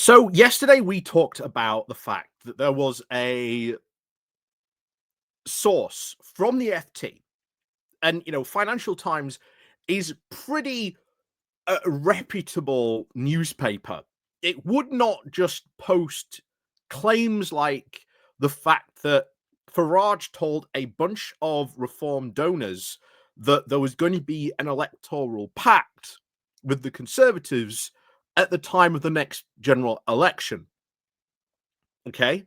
So yesterday we talked about the fact that there was a source from the FT, and Financial Times is pretty reputable newspaper. It would not just post claims like the fact that Farage told a bunch of Reform donors that there was going to be an electoral pact with the Conservatives at the time of the next general election. Okay.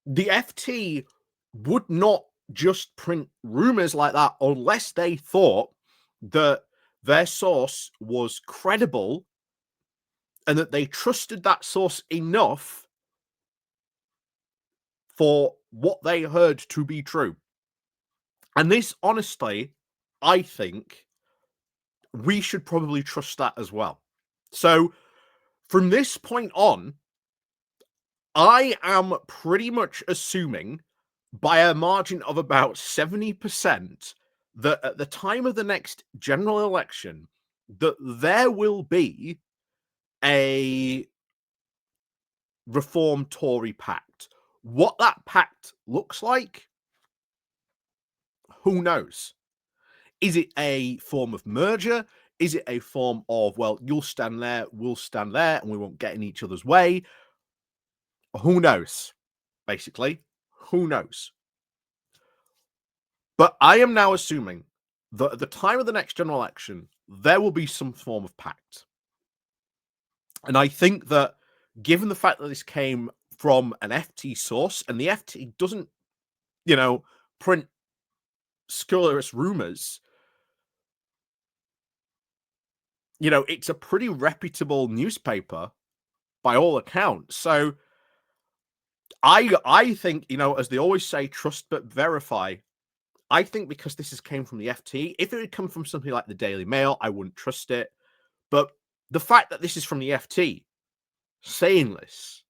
The FT would not just print rumors like that unless they thought that their source was credible and that they trusted that source enough for what they heard to be true. And this, honestly, I think we should probably trust that as well. So from this point on, I am pretty much assuming by a margin of about 70% that at the time of the next general election, that there will be a Reform Tory pact. What that pact looks like, who knows? Is it a form of merger? Is it a form of, well, you'll stand there, we'll stand there, and we won't get in each other's way? Who knows? Basically, who knows? But I am now assuming that at the time of the next general election, there will be some form of pact. And I think that given the fact that this came from an FT source, and the FT doesn't, print scurrilous rumors, it's a pretty reputable newspaper by all accounts. So I think, as they always say, trust but verify. I think because this came from the FT, if it had come from something like the Daily Mail, I wouldn't trust it. But the fact that this is from the FT saying this,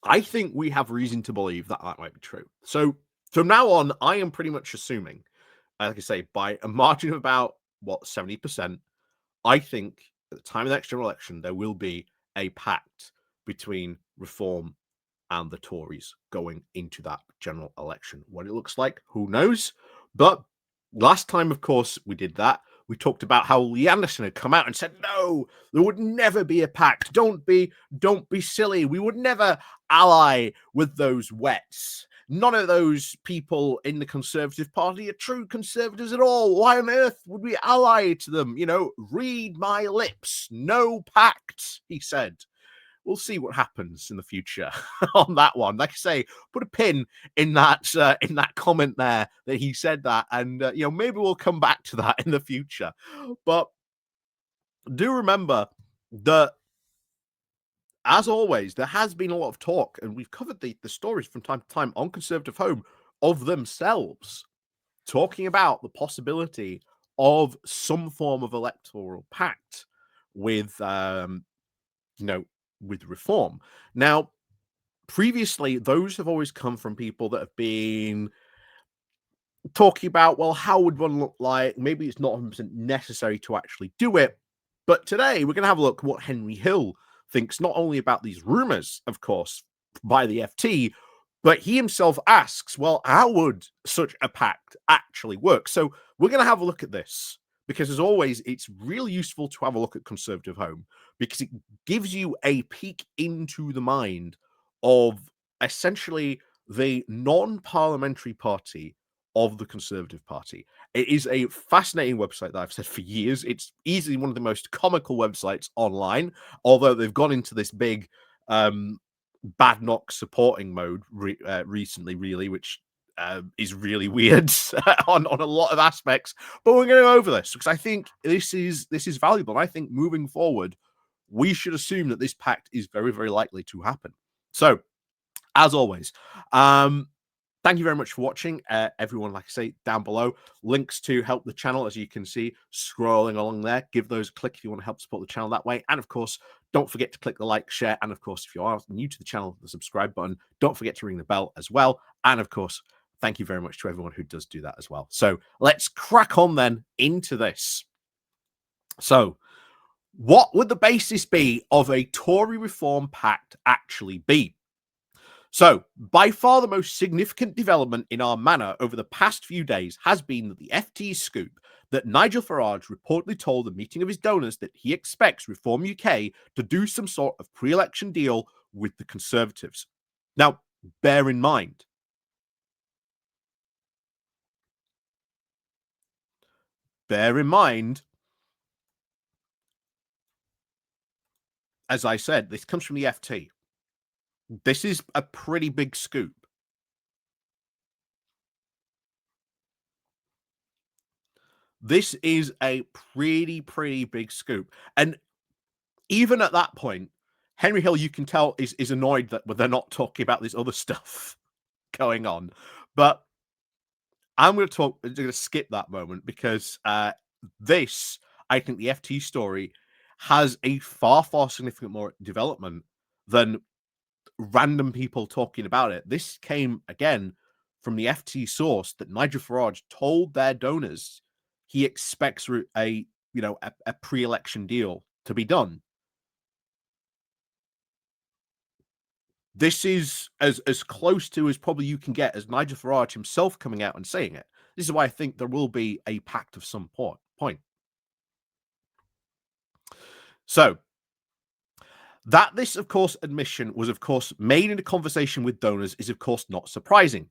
I think we have reason to believe that that might be true. So from now on, I am pretty much assuming, like I say, by a margin of about, 70%, I think at the time of the next general election, there will be a pact between Reform and the Tories going into that general election. What it looks like, who knows? But last time, of course, we did that. We talked about how Lee Anderson had come out and said, no, there would never be a pact. Don't be silly. We would never ally with those wets. None of those people in the Conservative Party are true Conservatives at all. Why on earth would we ally to them? Read my lips. No pact, he said. We'll see what happens in the future on that one. Like I say, put a pin in that comment there that he said that, and maybe we'll come back to that in the future. But do remember that, as always, there has been a lot of talk, and we've covered the stories from time to time on Conservative Home of themselves talking about the possibility of some form of electoral pact with with Reform. Now, previously, those have always come from people that have been talking about, well, how would one look like? Maybe it's not 100% necessary to actually do it. But today, we're going to have a look at what Henry Hill thinks, not only about these rumors, of course, by the FT, but he himself asks, well, how would such a pact actually work? So we're going to have a look at this, because as always, it's really useful to have a look at Conservative Home, because it gives you a peek into the mind of essentially the non-parliamentary party of the Conservative Party. It is a fascinating website that I've said for years. It's easily one of the most comical websites online, although they've gone into this big bad knock supporting mode recently, really, which is really weird on a lot of aspects. But we're going to go over this because I think this is valuable. And I think moving forward, we should assume that this pact is very, very likely to happen. So, as always, thank you very much for watching, everyone. Like I say, down below, links to help the channel, as you can see, scrolling along there. Give those a click if you want to help support the channel that way. And of course, don't forget to click the like, share, and of course, if you are new to the channel, the subscribe button. Don't forget to ring the bell as well. And of course, thank you very much to everyone who does do that as well. So let's crack on then into this. So What would the basis be of a Tory-Reform pact actually be? So, by far the most significant development in our manor over the past few days has been that the FT's scoop that Nigel Farage reportedly told a meeting of his donors that he expects Reform UK to do some sort of pre-election deal with the Conservatives. Now, bear in mind, bear in mind, as I said, this comes from the FT. This is a pretty big scoop. This is a pretty big scoop. And even at that point, Henry Hill, you can tell, is annoyed that they're not talking about this other stuff going on. But I'm going to skip that moment because this, I think, the FT story has a far significant more development than random people talking about it. This came again from the FT source that Nigel Farage told their donors he expects a pre-election deal to be done. This is as close to as probably you can get as Nigel Farage himself coming out and saying it. This is why I think there will be a pact of some point. So that this, of course, admission was, of course, made in a conversation with donors is, of course, not surprising.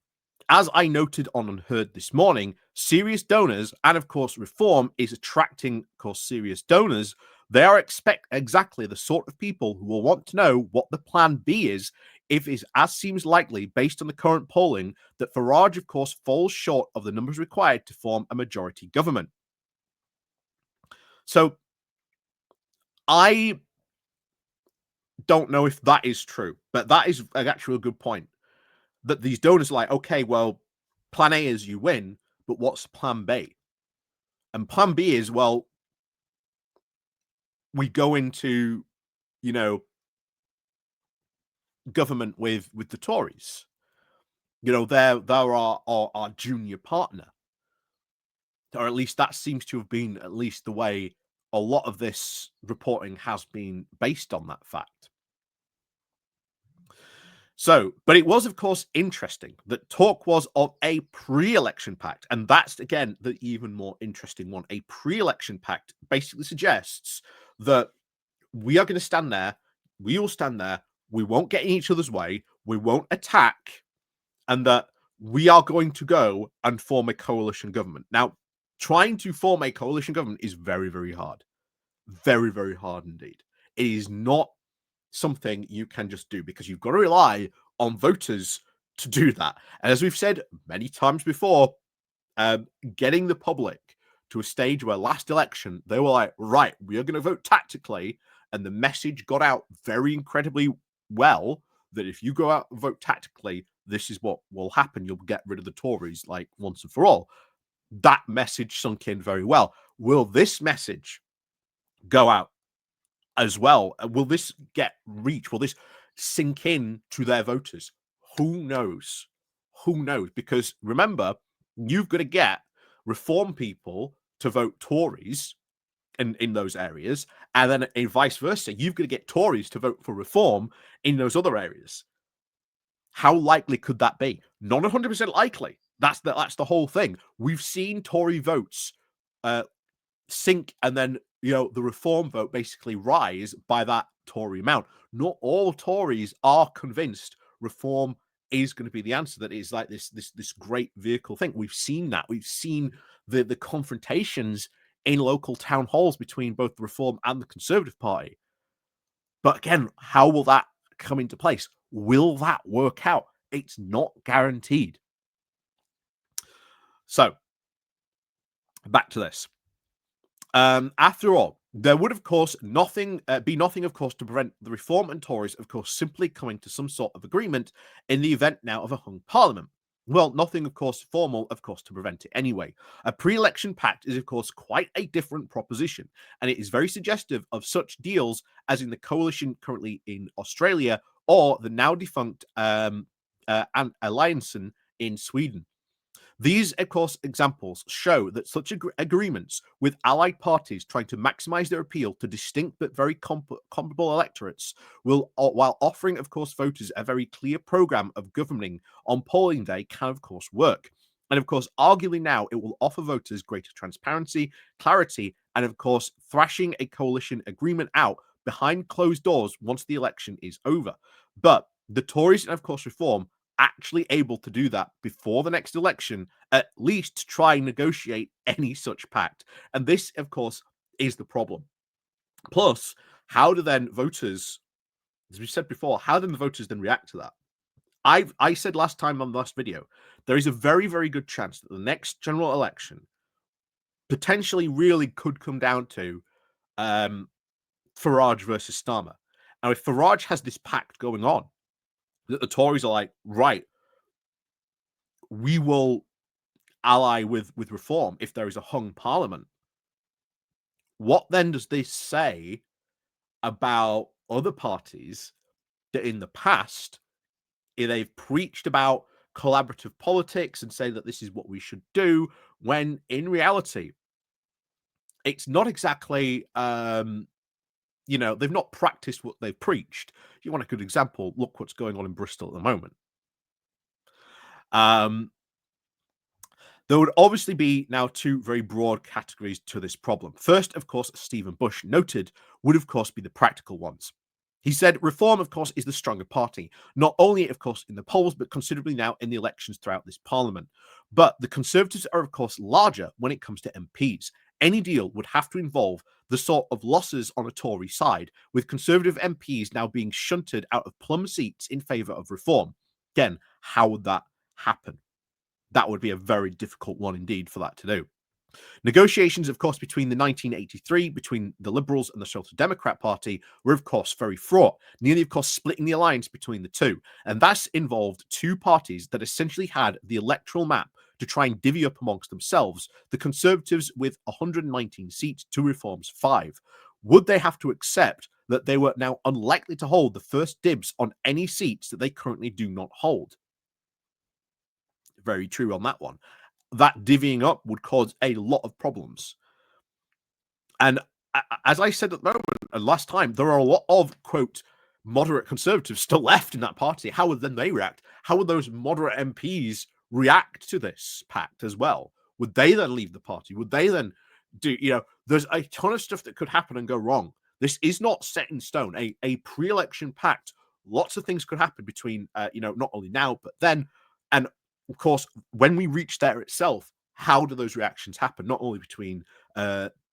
As I noted on Unheard this morning, serious donors and, of course, Reform is attracting, of course, serious donors. They are exactly the sort of people who will want to know what the plan B is if it as seems likely, based on the current polling, that Farage, of course, falls short of the numbers required to form a majority government. So I don't know if that is true, but that is actually a good point. That these donors are like, okay, well, plan A is you win, but what's plan B? And plan B is, well, we go into, you know, government with the Tories. They're our junior partner. Or at least that seems to have been at least the way a lot of this reporting has been based on that fact. So, but it was, of course, interesting that talk was of a pre-election pact. And that's, again, the even more interesting one. A pre-election pact basically suggests that we are going to stand there, we all stand there, we won't get in each other's way, we won't attack, and that we are going to go and form a coalition government. Now, trying to form a coalition government is very hard. Very hard indeed. It is not something you can just do because you've got to rely on voters to do that. And as we've said many times before, getting the public to a stage where last election they were like, right, we are going to vote tactically, and the message got out very incredibly well that if you go out and vote tactically, this is what will happen. You'll get rid of the Tories like once and for all. That message sunk in very well. Will this message go out as well? Will this get reach? Will this sink in to their voters? Who knows? Who knows? Because remember, you've got to get Reform people to vote Tories in those areas, and then vice versa. You've got to get Tories to vote for Reform in those other areas. How likely could that be? Not 100% likely. That's the whole thing. We've seen Tory votes sink, and then the Reform vote basically rise by that Tory amount. Not all Tories are convinced Reform is going to be the answer. That is like this great vehicle thing. We've seen that. We've seen the confrontations in local town halls between both the Reform and the Conservative Party. But again, how will that come into place? Will that work out? It's not guaranteed. So back to this. After all, there would, of course, be nothing, of course, to prevent the Reform and Tories, of course, simply coming to some sort of agreement in the event now of a hung parliament. Well, nothing, of course, formal, of course, to prevent it anyway. A pre-election pact is, of course, quite a different proposition, and it is very suggestive of such deals as in the coalition currently in Australia or the now defunct Alliansen in Sweden. These, of course, examples show that such agreements with allied parties trying to maximize their appeal to distinct but very comparable electorates will, while offering, of course, voters a very clear program of governing on polling day, can, of course, work. And, of course, arguably now it will offer voters greater transparency, clarity, and, of course, thrashing a coalition agreement out behind closed doors once the election is over. But the Tories and, of course, Reform actually able to do that before the next election, at least to try and negotiate any such pact. And this, of course, is the problem. Plus, how do then voters, as we said before, how do the voters then react to that? I said last time on the last video, there is a very, very good chance that the next general election potentially really could come down to Farage versus Starmer. Now, if Farage has this pact going on, that the Tories are like, right, we will ally with Reform if there is a hung parliament. What then does this say about other parties that in the past they've preached about collaborative politics and say that this is what we should do, when in reality it's not exactly they've not practiced what they've preached. If you want a good example, look what's going on in Bristol at the moment. There would obviously be now two very broad categories to this problem. First, of course, Stephen Bush noted, would of course be the practical ones. He said Reform, of course, is the stronger party, not only, of course, in the polls, but considerably now in the elections throughout this parliament. But the Conservatives are, of course, larger when it comes to MPs. Any deal would have to involve the sort of losses on a Tory side, with Conservative MPs now being shunted out of plum seats in favour of Reform. Again, how would that happen? That would be a very difficult one indeed for that to do. Negotiations, of course, between the 1983, between the Liberals and the Social Democrat Party were, of course, very fraught, nearly, of course, splitting the alliance between the two. And that's involved two parties that essentially had the electoral map to try and divvy up amongst themselves, the Conservatives with 119 seats to Reform's 5. Would they have to accept that they were now unlikely to hold the first dibs on any seats that they currently do not hold? Very true on that one. That divvying up would cause a lot of problems. And as I said at the moment, and last time, there are a lot of, quote, moderate Conservatives still left in that party. How would then they react? How would those moderate MPs react to this pact as well? Would they then leave the party? Would they then do, there's a ton of stuff that could happen and go wrong. This is not set in stone. A pre-election pact, lots of things could happen between, not only now, but then. And of course, when we reach there itself, how do those reactions happen? Not only between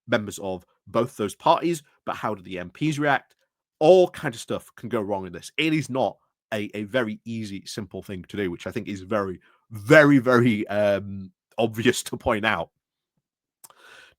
members of both those parties, but how do the MPs react? All kinds of stuff can go wrong in this. It is not a very easy, simple thing to do, which I think is very, very, very obvious to point out.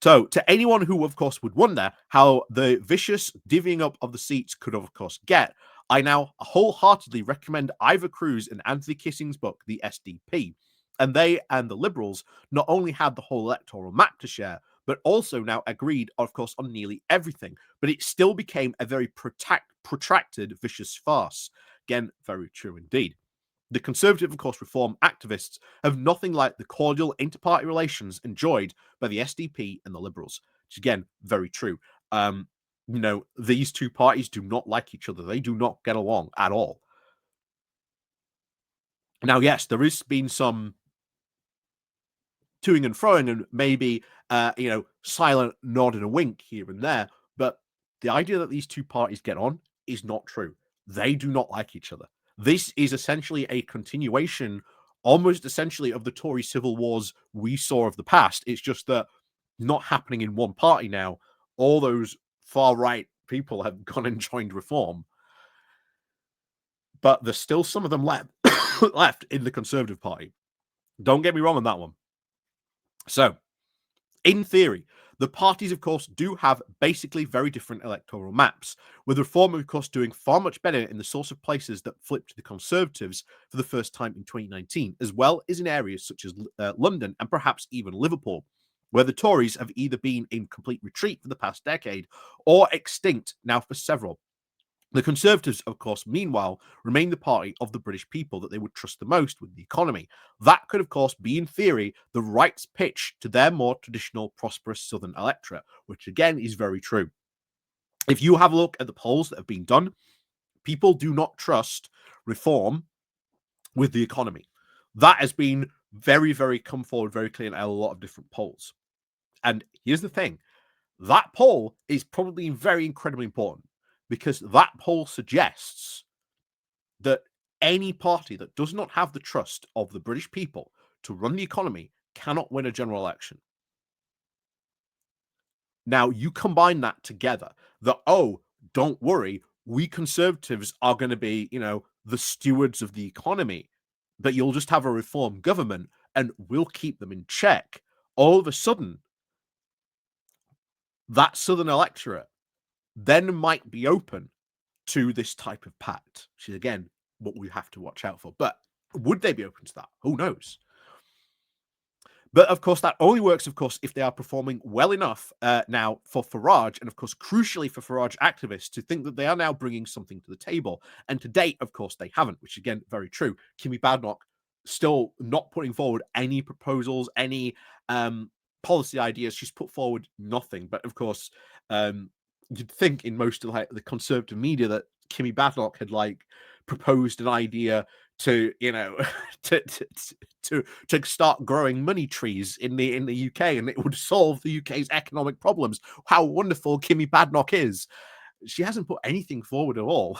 So, to anyone who, of course, would wonder how the vicious divvying up of the seats could, of course, get, I now wholeheartedly recommend Ivor Cruz and Anthony Kissing's book, The SDP. And they and the Liberals not only had the whole electoral map to share, but also now agreed, of course, on nearly everything. But it still became a very protracted, vicious farce. Again, very true indeed. The Conservative, of course, Reform activists have nothing like the cordial inter-party relations enjoyed by the SDP and the Liberals, which, again, very true. These two parties do not like each other. They do not get along at all. Now, yes, there has been some toing and froing and maybe, silent nod and a wink here and there. But the idea that these two parties get on is not true. They do not like each other. This is essentially a continuation, almost essentially, of the Tory civil wars we saw of the past. It's just that not happening in one party now. All those far-right people have gone and joined Reform. But there's still some of them left in the Conservative Party. Don't get me wrong on that one. So, in theory, the parties, of course, do have basically very different electoral maps, with Reform, of course, doing far much better in the sorts of places that flipped to the Conservatives for the first time in 2019, as well as in areas such as London and perhaps even Liverpool, where the Tories have either been in complete retreat for the past decade or extinct now for several. The Conservatives, of course, meanwhile, remain the party of the British people that they would trust the most with the economy. That could, of course, be, in theory, the right's pitch to their more traditional, prosperous Southern electorate, which, again, is very true. If you have a look at the polls that have been done, people do not trust reform with the economy. That has been very, very come forward very clear in a lot of different polls. And here's the thing. That poll is probably very incredibly important because that poll suggests that any party that does not have the trust of the British people to run the economy cannot win a general election. Now, you combine that together, that, oh, don't worry, we Conservatives are going to be, the stewards of the economy, that you'll just have a reform government and we'll keep them in check. All of a sudden, that Southern electorate then might be open to this type of pact, which is, again, what we have to watch out for. But would they be open to that? Who knows? But of course, that only works, of course, if they are performing well enough now for Farage, and of course, crucially for Farage activists to think that they are now bringing something to the table. And to date, of course, they haven't, which again, very true. Kimmy Badenoch still not putting forward any proposals, any policy ideas. She's put forward nothing. But of course, you'd think in most of the conservative media that Kimmy Badenoch had proposed an idea to to start growing money trees in the UK, and it would solve the UK's economic problems. How wonderful Kimmy Badenoch is! She hasn't put anything forward at all.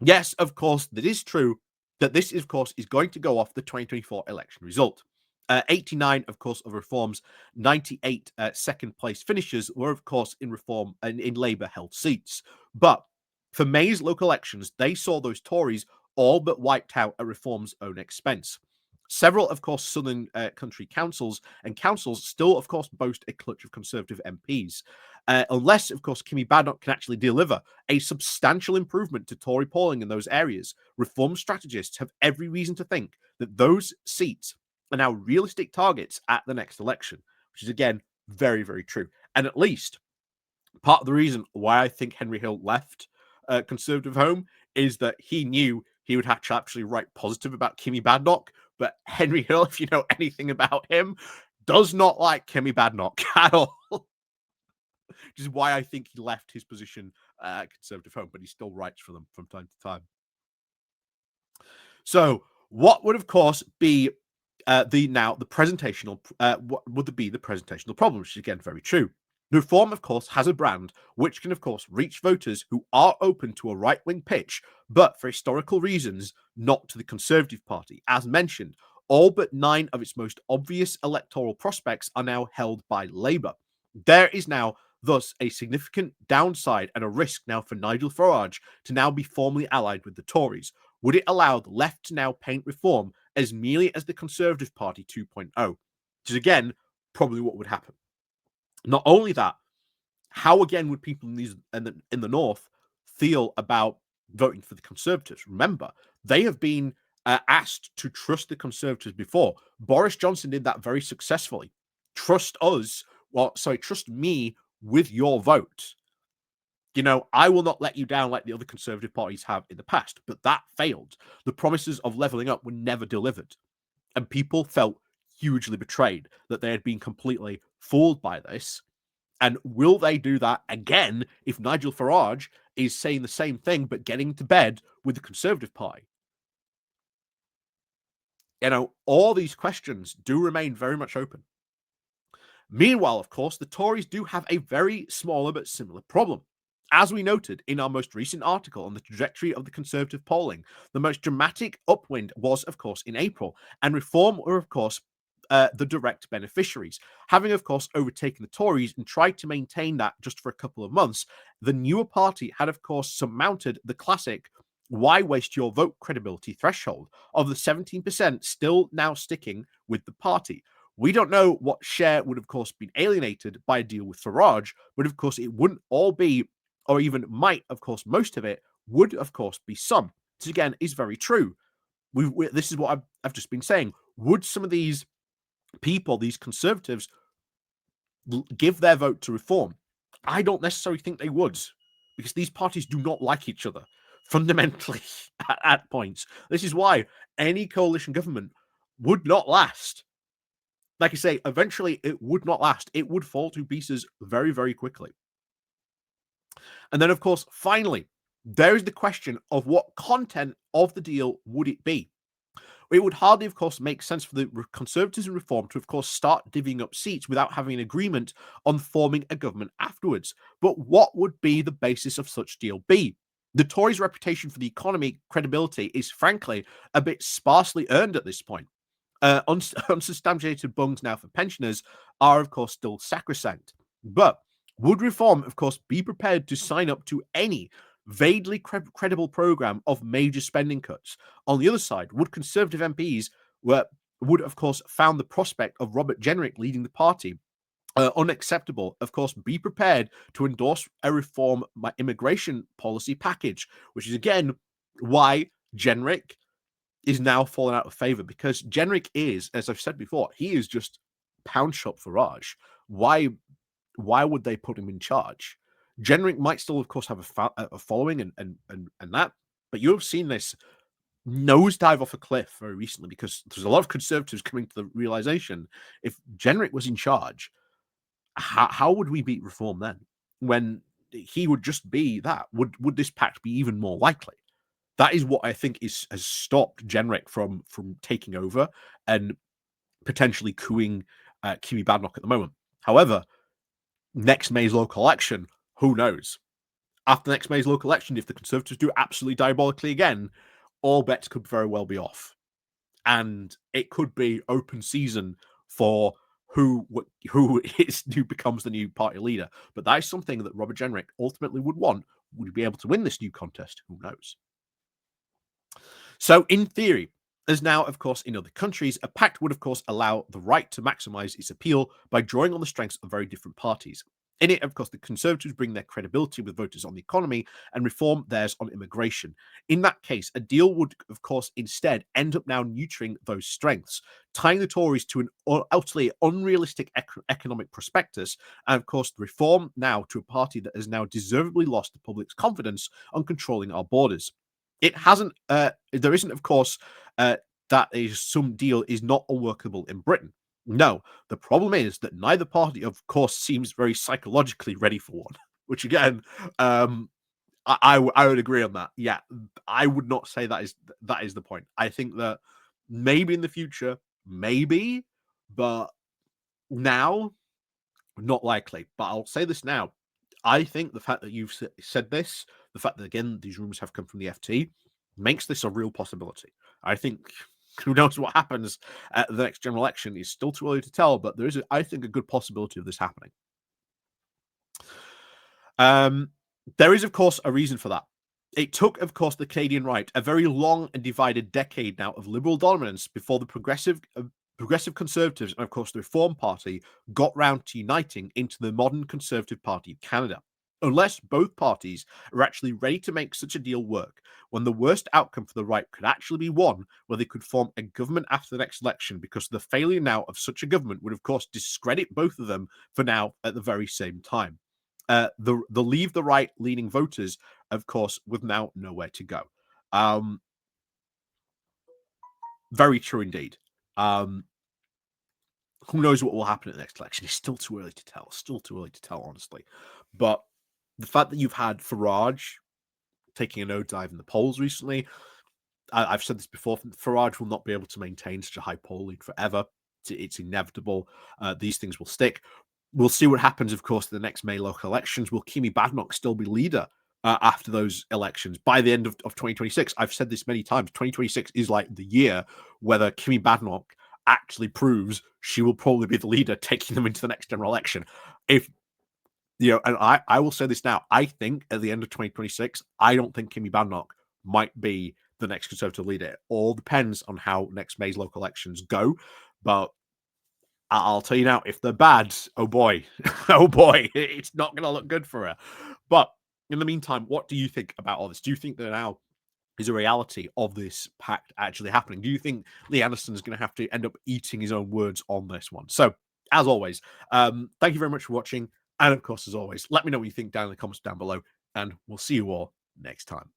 Yes, of course, that is true. That this, of course, is going to go off the 2024 election result. 89, of course, of Reform's 98 second place finishers were, of course, in Reform and in Labour held seats. But for May's local elections, they saw those Tories all but wiped out at Reform's own expense. Several, of course, southern country councils and councils still, of course, boast a clutch of Conservative MPs. Unless, of course, Kimmy Badenoch can actually deliver a substantial improvement to Tory polling in those areas, Reform strategists have every reason to think that those seats are now realistic targets at the next election, which is, again, very, very true. And at least part of the reason why I think Henry Hill left Conservative Home is that he knew he would have to actually write positive about Kimmy Badenoch. But Henry Hill, if you know anything about him, does not like Kimmy Badenoch at all. Which is why I think he left his position at Conservative Home, but he still writes for them from time to time. So, what would, of course, be the presentational? What would be the presentational problem? Which is, again, very true. Reform, of course, has a brand which can, of course, reach voters who are open to a right-wing pitch, but for historical reasons, not to the Conservative Party. As mentioned, all but 9 of its most obvious electoral prospects are now held by Labour. There is now, thus, a significant downside and a risk now for Nigel Farage to now be formally allied with the Tories. Would it allow the left to now paint Reform as merely as the Conservative Party 2.0? Which is, again, probably what would happen. Not only that, how again would people in the North feel about voting for the Conservatives? Remember, they have been asked to trust the Conservatives before. Boris Johnson did that very successfully. Trust me with your vote. I will not let you down like the other Conservative parties have in the past, but that failed. The promises of levelling up were never delivered. And people felt hugely betrayed that they had been completely fooled by this. And will they do that again if Nigel Farage is saying the same thing but getting to bed with the Conservative Party? All these questions do remain very much open. Meanwhile, of course, the Tories do have a very smaller but similar problem. As we noted in our most recent article on the trajectory of the Conservative polling, the most dramatic upwind was, of course, in April, and Reform were, of course, the direct beneficiaries. Having, of course, overtaken the Tories and tried to maintain that just for a couple of months, the newer party had, of course, surmounted the classic why waste your vote credibility threshold of the 17% still now sticking with the party. We don't know what share would, of course, be alienated by a deal with Farage, but, of course, it wouldn't all be, or even might, of course, most of it would, of course, be some. This, again, is very true. This is what I've just been saying. Would some of these people, these Conservatives, give their vote to Reform? I don't necessarily think they would, because these parties do not like each other fundamentally at points. This is why any coalition government would not last. Like I say, eventually it would not last. It would fall to pieces very, very quickly. And then, of course, finally, there is the question of what content of the deal would it be? It would hardly, of course, make sense for the Conservatives and Reform to, of course, start divvying up seats without having an agreement on forming a government afterwards. But what would be the basis of such deal be? The Tories' reputation for the economy credibility is, frankly, a bit sparsely earned at this point. Unsubstantiated bungs now for pensioners are, of course, still sacrosanct. But would Reform, of course, be prepared to sign up to any vaguely credible program of major spending cuts? On the other side, would Conservative MPs would, of course, found the prospect of Robert Jenrick leading the party unacceptable, of course, be prepared to endorse a reform immigration policy package, which is, again, why Jenrick is now falling out of favor, because Jenrick is, as I've said before, he is just pound shop Farage. Why would they put him in charge? Jenrick might still, of course, have a following and that, but you have seen this nosedive off a cliff very recently, because there's a lot of Conservatives coming to the realization, if Jenrick was in charge, how would we beat Reform then? When he would just be that, would this pact be even more likely? That is what I think has stopped Jenrick from taking over and potentially cooing Kimi Badenoch at the moment. However, next May's local election, who knows? After next May's local election, if the Conservatives do absolutely diabolically again, all bets could very well be off. And it could be open season for who becomes the new party leader. But that is something that Robert Jenrick ultimately would want. Would he be able to win this new contest? Who knows? So, in theory, as now, of course, in other countries, a pact would, of course, allow the right to maximize its appeal by drawing on the strengths of very different parties. In it, of course, the Conservatives bring their credibility with voters on the economy and Reform theirs on immigration. In that case, a deal would, of course, instead end up now neutering those strengths, tying the Tories to an utterly unrealistic economic prospectus, and, of course, the Reform now to a party that has now deservedly lost the public's confidence on controlling our borders. It hasn't, there isn't, of course, that is some deal is not unworkable in Britain. No, the problem is that neither party, of course, seems very psychologically ready for one. Which again, I would agree on that. Yeah, I would not say that is the point. I think that maybe in the future, maybe, but now, not likely. But I'll say this now. I think the fact that you've said this, the fact that, again, these rumors have come from the FT, makes this a real possibility. I think who knows what happens at the next general election is still too early to tell, but there is, I think, a good possibility of this happening. There is, of course, a reason for that. It took, of course, the Canadian right a very long and divided decade now of liberal dominance before the progressive Conservatives and, of course, the Reform Party got round to uniting into the modern Conservative Party of Canada. Unless both parties are actually ready to make such a deal work, when the worst outcome for the right could actually be one where they could form a government after the next election, because the failure now of such a government would, of course, discredit both of them for now at the very same time. The leave the right leaning voters, of course, with now nowhere to go. Very true indeed. Who knows what will happen at the next election? It's still too early to tell. Still too early to tell, honestly. But the fact that you've had Farage taking a nosedive in the polls recently, I've said this before, Farage will not be able to maintain such a high poll lead forever. It's inevitable. These things will stick. We'll see what happens, of course, in the next May local elections. Will Kimi Badenoch still be leader after those elections by the end of 2026? I've said this many times. 2026 is like the year whether Kimi Badenoch actually proves she will probably be the leader, taking them into the next general election. If and I will say this now, I think at the end of 2026, I don't think Kimi Badenoch might be the next Conservative leader. It all depends on how next May's local elections go. But I'll tell you now, if they're bad, oh boy, oh boy, it's not going to look good for her. But in the meantime, what do you think about all this? Do you think that now is a reality of this pact actually happening? Do you think Lee Anderson is going to have to end up eating his own words on this one? So, as always, thank you very much for watching. And of course, as always, let me know what you think down in the comments down below, and we'll see you all next time.